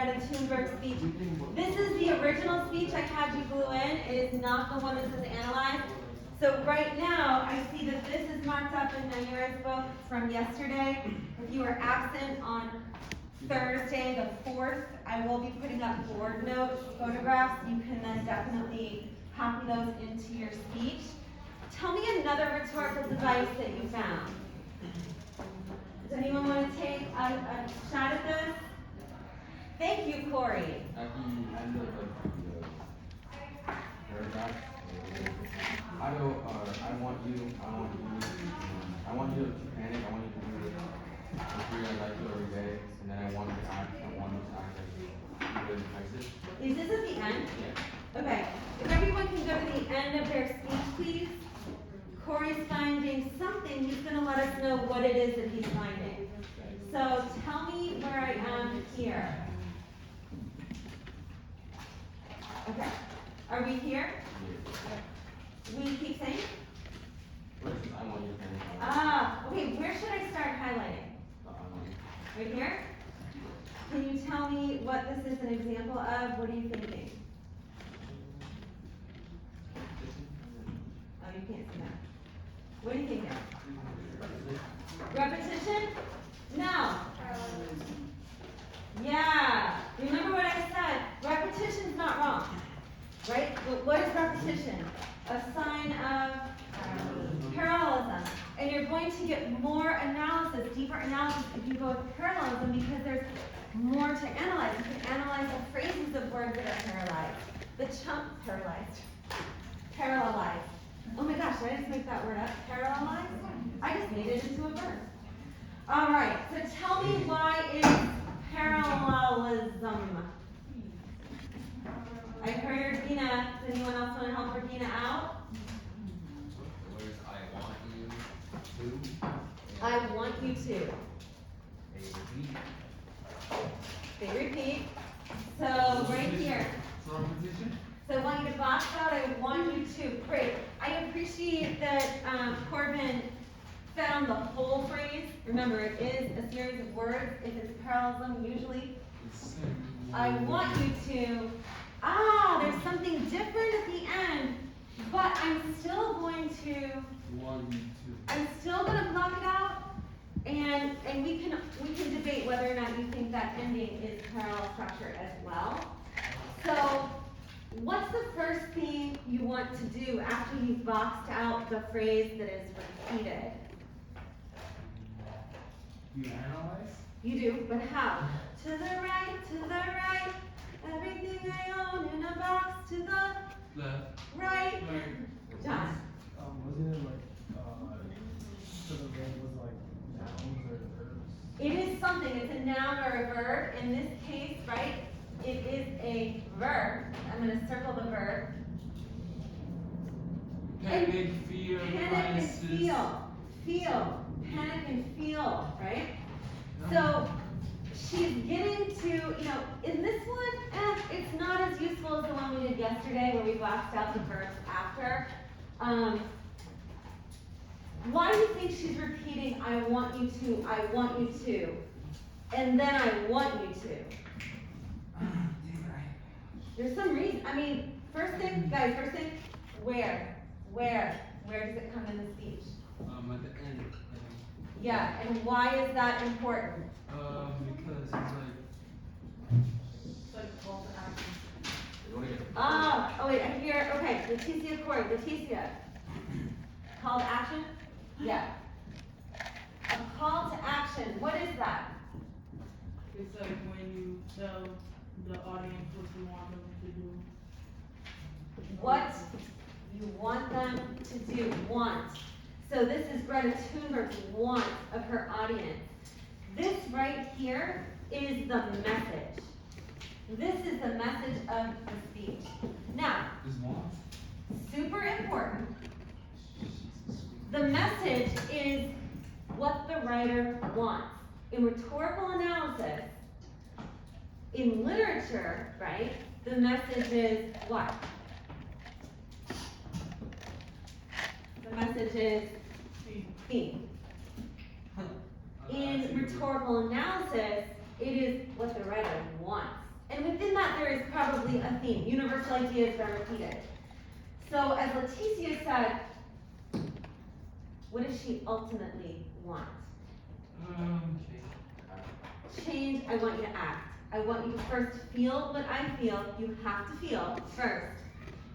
Greta Thunberg speech. This is the original speech I had you glue in. It is not the one that says analyze. So right now, I see that this is marked up in Naira's book from yesterday. If you were absent on Thursday, the 4th, I will be putting up board note photographs. You can then definitely copy those into your speech. Tell me another rhetorical device that you found. Does anyone want to take a shot at this? Thank you, Corey. At the end of the paragraph, I want you to panic, I want you to do it. I like you every day, and then I want you to act like you really nice it. Is this at the end? Yeah. Okay. If everyone can go to the end of their speech, please. Corey's finding something. He's going to let us know what it is that he's finding. So tell me where I am here. Okay. Are we here? Yeah. We keep saying? I want you to panic. Okay. Where should I start highlighting? Right here? Can you tell me what this is an example of? What are you thinking? Oh, you can't see that. What do you think now? Repetition? No. Yeah. Remember what I said. Repetition's not wrong. Right? But what is repetition? A sign of parallelism. And you're going to get more analysis, deeper analysis if you go with parallelism because there's more to analyze. You can analyze the phrases of words that are parallelized. Oh my gosh, did I just make that word up? Parallelized? I just made it into a verb. All right, so tell me why is parallelism? I heard Regina. Does anyone else want to help Regina out? Where's I want you to? I want you to. They repeat. So right here. So I want you to box out, I want you to. Great. I appreciate that Corbin found the whole phrase. Remember, it is a series of words. If it's parallelism, usually. I want you to. There's something different at the end, but I'm still going to. I'm still going to block it out, and we can debate whether or not you think that ending is parallel structure as well. So. What's the first thing you want to do after you've boxed out the phrase that is repeated? You analyze? You do, but how? To the right, everything I own in a box to the Left. right. John. Wasn't it like, so the verb was like nouns or verbs? It is something, it's a noun or a verb. In this case, right, it is a verb. I'm going to circle the verb. Panic, fear, Panic and feel. Panic and feel, right? So she's getting to, in this one, it's not as useful as the one we did yesterday where we boxed out the verbs after. Why do you think she's repeating, I want you to, and then I want you to? There's some reason. First thing, where does it come in the speech? At the end. Yeah, and why is that important? Because it's like call to action. Oh wait, I hear, okay, Leticia Corey, Leticia. Call to action? Yeah. A call to action, what is that? It's like when you tell the audience what you want them to do. What you want them to do, want. So this is Greta Thunberg's want of her audience. This right here is the message. This is the message of the speech. Now, super important. The message is what the writer wants. In rhetorical analysis, in literature, right, the message is what? The message is theme. In rhetorical analysis, it is what the writer wants. And within that, there is probably a theme, universal ideas that are repeated. So as Leticia said, what does she ultimately want? Change, I want you to act. I want you to first feel what I feel. You have to feel first.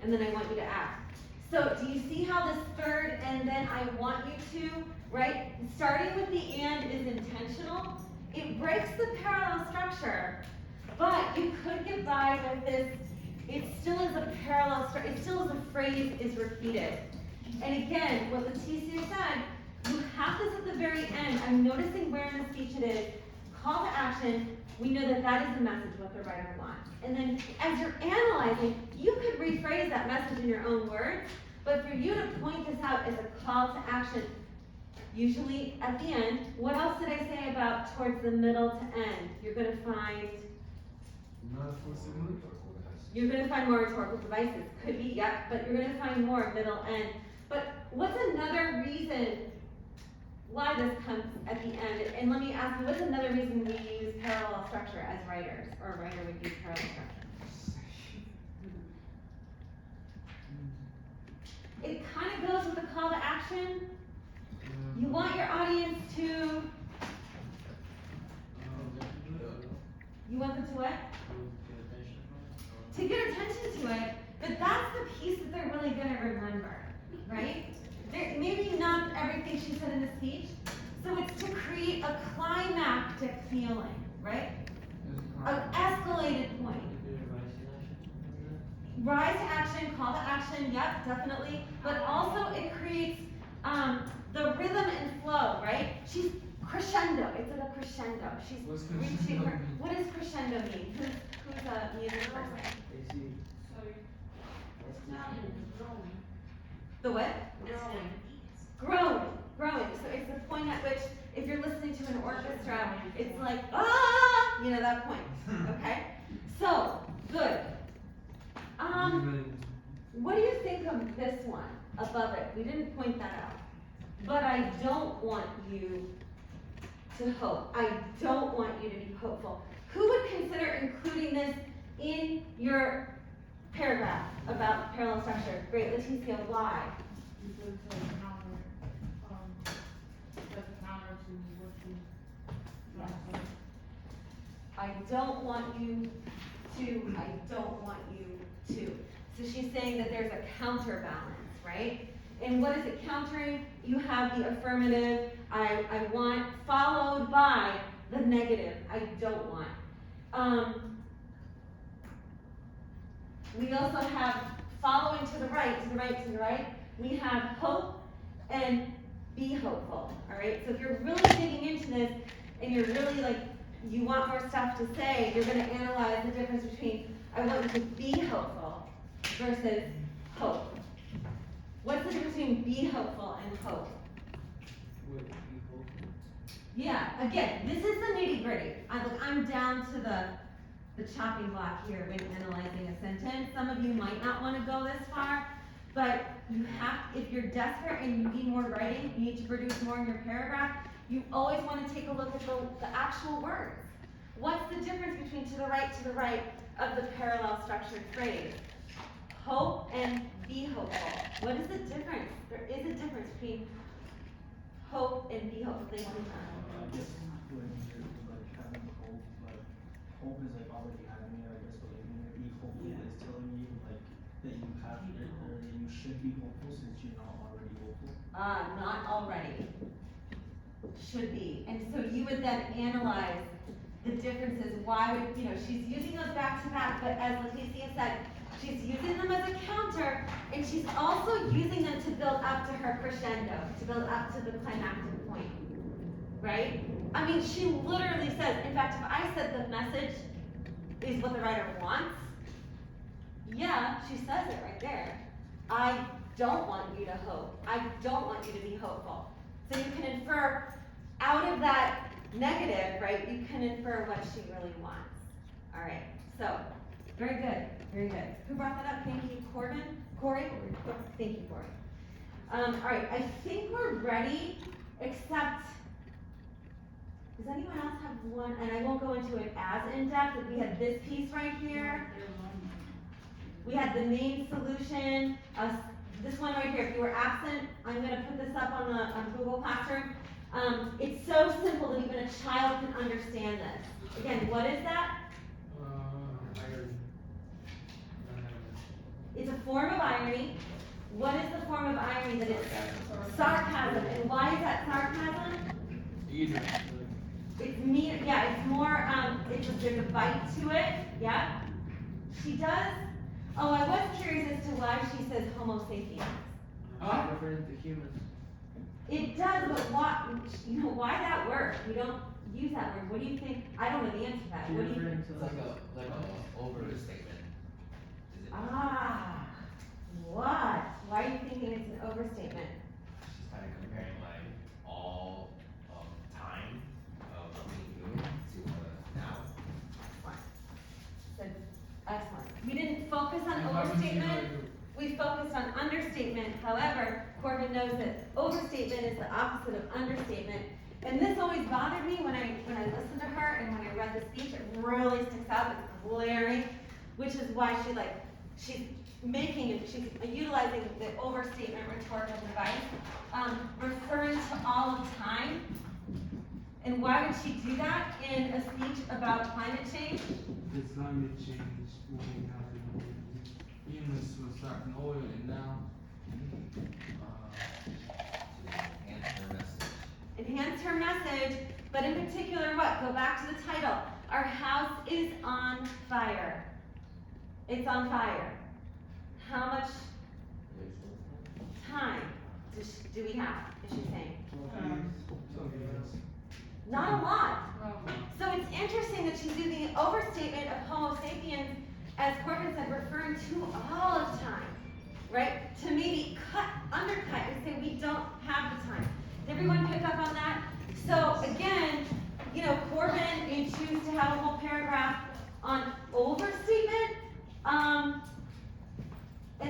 And then I want you to act. So do you see how this third and then I want you to, right? Starting with the and is intentional. It breaks the parallel structure. But you could get by with this, it still is a parallel structure, it still is a phrase is repeated. And again, what Leticia said, you have this at the very end. I'm noticing where in the speech it is. Call to action, we know that that is the message, what the writer wants. And then as you're analyzing, you could rephrase that message in your own words, but for you to point this out as a call to action, usually at the end, what else did I say about towards the middle to end? You're gonna find more rhetorical devices. Could be, yep, but you're gonna find more middle end. But what's another reason why this comes at the end? And let me ask you, what's another reason we use parallel structure as writers, or a writer would use parallel structure? It kind of goes with the call to action. You want your audience to, you want them to what? To get attention to it, but that's the piece that they're really gonna remember, right? Maybe not everything she said in the speech, so it's to create a climactic feeling, right? An escalated point. Rise to action, call to action, yep, definitely, but also it creates the rhythm and flow, right? She's crescendo, it's like a crescendo. She's reaching her, what does crescendo mean? Who's a music person? The what? Growing. So it's the point at which, if you're listening to an orchestra, it's like, ah, you know, that point, okay? So, good. What do you think of this one above it? We didn't point that out. But I don't want you to hope. I don't want you to be hopeful. Who would consider including this in your paragraph about parallel structure? Great, Leticia, why? Because it's a counter to what you. I don't want you to, I don't want you to. So she's saying that there's a counterbalance, right? And what is it countering? You have the affirmative, I want, followed by the negative, I don't want. We also have following to the right, to the right, to the right. We have hope and be hopeful, all right? So if you're really digging into this and you're really like, you want more stuff to say, you're gonna analyze the difference between I want you to be hopeful versus hope. What's the difference between be hopeful and hope? Yeah, again, this is the nitty gritty. I'm down to the chopping block here when analyzing a sentence. Some of you might not want to go this far, but you have, if you're desperate and you need more writing, you need to produce more in your paragraph, you always want to take a look at the actual words. What's the difference between to the right of the parallel structured phrase? Hope and be hopeful. What is the difference? There is a difference between hope and be hopeful. Thank you. I guess when you're like having hope, but hope is like already having it, I guess, but like when you're be hopeful is telling you like that you have it or that you should be hopeful since you're not already hopeful. Not already. Should be. And so you would then analyze the differences. Why would, she's using those back to back, but as Leticia said, she's using them as a counter, and she's also using them to build up to her crescendo, to build up to the climactic point, right? I mean, she literally says, in fact, if I said the message is what the writer wants, yeah, she says it right there. I don't want you to hope. I don't want you to be hopeful. So you can infer out of that negative, right, you can infer what she really wants. All right, so, very good, very good. Who brought that up? Thank you, Corbin? Corey? Thank you, Corey. All right, I think we're ready, except Does anyone else have one? And I won't go into it as in-depth, but we had this piece right here. We had the main solution, this one right here. If you were absent, I'm gonna put this up on Google Classroom. It's so simple that even a child can understand this. Again, what is that? It's a form of irony. What is the form of irony that it's sarcasm? And why is that sarcasm? It's mean, yeah, it's more, there's a bite to it, yeah. She does, oh, I was curious as to why she says homo sapiens. Referring to humans. It does, but why that word? We don't use that word. What do you think? I don't know the answer to that. What do you think? It's like a overstatement. Is it? Ah, what? Why are you thinking it's an overstatement? She's kind of comparing like all of time of being human to now. So, excellent. We didn't focus on overstatement. We focused on understatement. However, Corbin knows that overstatement is the opposite of understatement. And this always bothered me when I listened to her and when I read the speech. It really sticks out. It's glaring, which is why she's utilizing the overstatement rhetorical device, referring to all of time. And why would she do that in a speech about climate change? It's climate change won't happen. Humans will start from oil and now. Enhance her message, but in particular what? Go back to the title. Our house is on fire. It's on fire. How much time do we have, is she saying? Not a lot. So it's interesting that she's using the overstatement of homo sapiens, as Corbin said, referring to all of time, right? To maybe undercut and say we don't have the time. Did everyone pick up on that? So again, Corbin may choose to have a whole paragraph on overstatement, and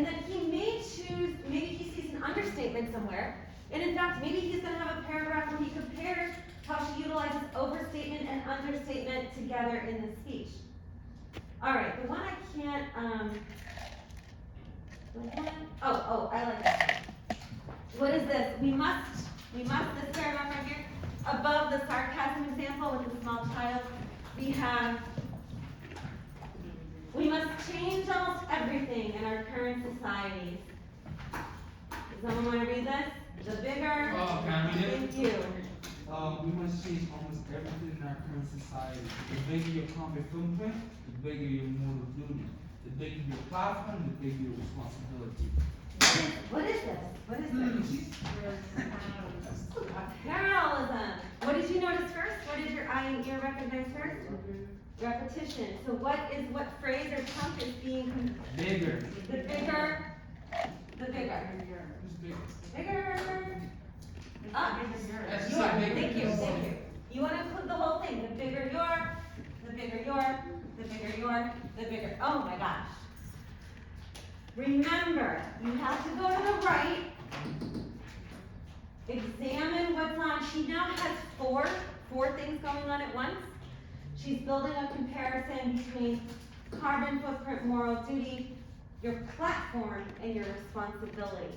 then he may choose, maybe he sees an understatement somewhere, and in fact, maybe he's gonna have a paragraph where he compares how she utilizes overstatement and understatement together in the speech. All right, the one I can't, I like that. What is this? We must, this paragraph right here, above the sarcasm example with the small child, we must change almost everything in our current societies. Does someone want to read this? The bigger, Can I read it? thank you. We must change almost everything in our current society. The bigger your carbon footprint, the bigger your moral duty. The bigger your platform, the bigger your responsibility. What is this? What is this? Parallelism. What did you notice first? What did your eye and ear recognize first? Repetition. So what phrase or chunk is being Bigger. the bigger. Who's bigger? Bigger. Up. That's You so are. big. Thank you. You want to include the whole thing. The bigger your, the bigger your, the bigger your, the bigger. Oh my gosh. Remember, you have to go to the right. Examine what's on. She now has four things going on at once. She's building a comparison between carbon footprint, moral duty, your platform, and your responsibility.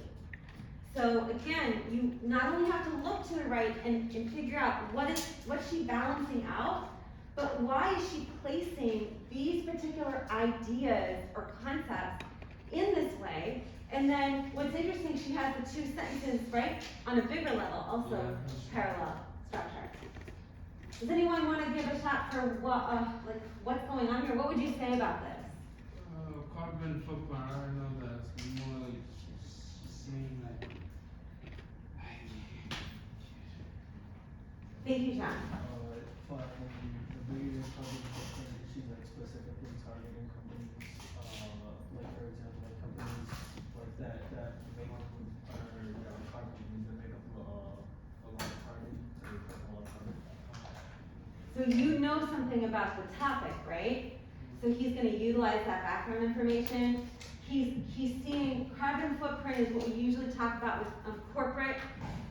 So again, you not only have to look to the right and figure out what's she balancing out, but why is she placing these particular ideas or concepts in this way? And then what's interesting, she has the two sentences, right, on a bigger level, also parallel structure. Does anyone want to give a shot for what's going on here? What would you say about this? Carbon footprint, I don't know that's more like saying like. Thank you, John. The bigger your carbon footprint, she's like specifically targeting companies, like for example, like companies like that make up car companies that make up a lot of carbon, or like a lot of carbon. So you know something about the topic, right? So he's going to utilize that background information. He's seeing carbon footprint is what we usually talk about with corporate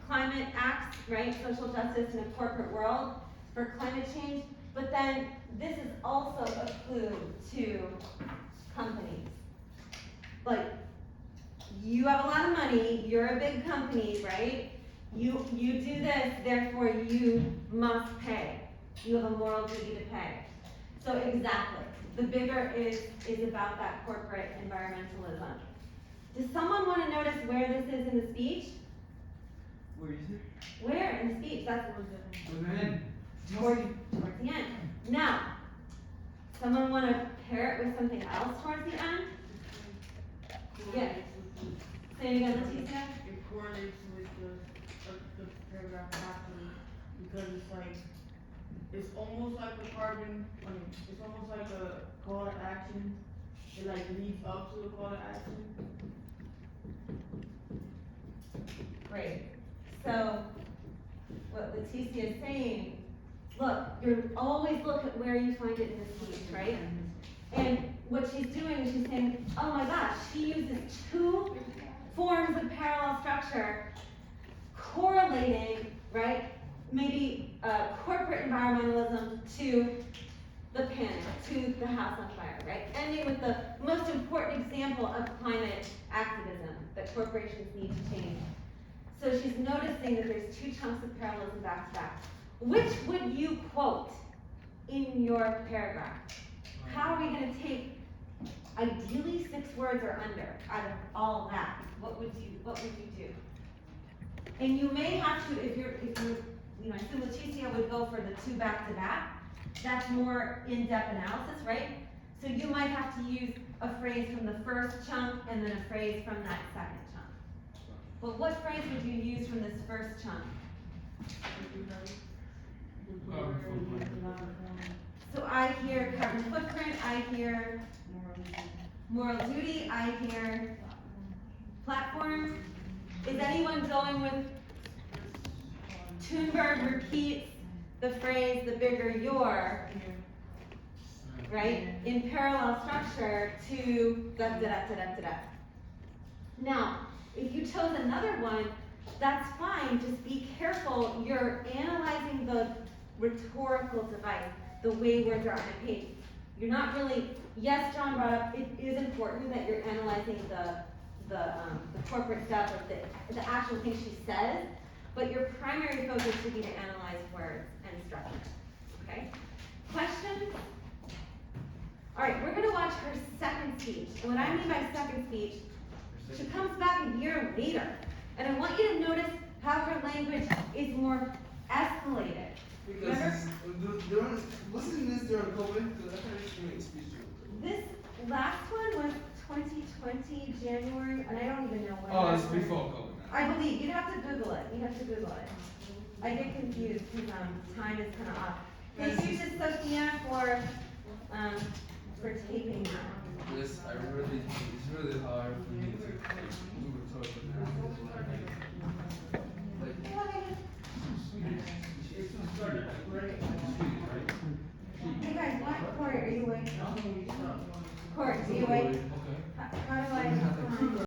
climate acts, right? Social justice in a corporate world. for climate change, but then this is also a clue to companies. Like, you have a lot of money, you're a big company, right? You do this, therefore you must pay. You have a moral duty to pay. So exactly, the bigger is about that corporate environmentalism. Does someone wanna notice where this is in the speech? Where is it? Where in the speech? That's Amen. towards the end. Now, someone wanna pair it with something else towards the end? Yeah. Say it again, Leticia. It correlates with the paragraph after, because it's like, it's almost like a it's almost like a call to action. It like leads up to the call to action. Great. So, what Leticia is saying, look, you're always look at where you find it in the speech, right? And what she's doing is she's saying, oh my gosh, she uses two forms of parallel structure correlating, right? Maybe corporate environmentalism to the panic, to the house on fire, right? Ending with the most important example of climate activism that corporations need to change. So she's noticing that there's two chunks of parallelism back to back. Which would you quote in your paragraph? How are we gonna take ideally 6 words or under out of all that? What would you do? And you may have to, if you're, you know, I assume Leticia would go for the 2 back to back. That's more in-depth analysis, right? So you might have to use a phrase from the first chunk and then a phrase from that second chunk. But what phrase would you use from this first chunk? So I hear carbon footprint, I hear moral duty, I hear platform. Is anyone going with Thunberg repeats the phrase, the bigger your, right? In parallel structure to da da da da da da. Now, if you chose another one, that's fine, just be careful, you're analyzing the rhetorical device, the way words are on a page. You're not really, yes, John brought up, it is important that you're analyzing the corporate stuff, or the actual things she says, but your primary focus should be to analyze words and structure, okay? Questions? All right, we're gonna watch her second speech, and what I mean by second speech, she comes back a year later, and I want you to notice how her language is more escalated. Because wasn't this during COVID? Because I thought she made a speech during COVID. This last one was 2020, January, and I don't even know when. Oh, it's that was. before COVID. I believe, you'd have to Google it, I get confused, because, time is kinda off. Thank you to Sophia for taping that. This, it's really hard for me to move a towards the Hey guys, what, Corey, are you awake? Corey, are you awake? Okay. How do I?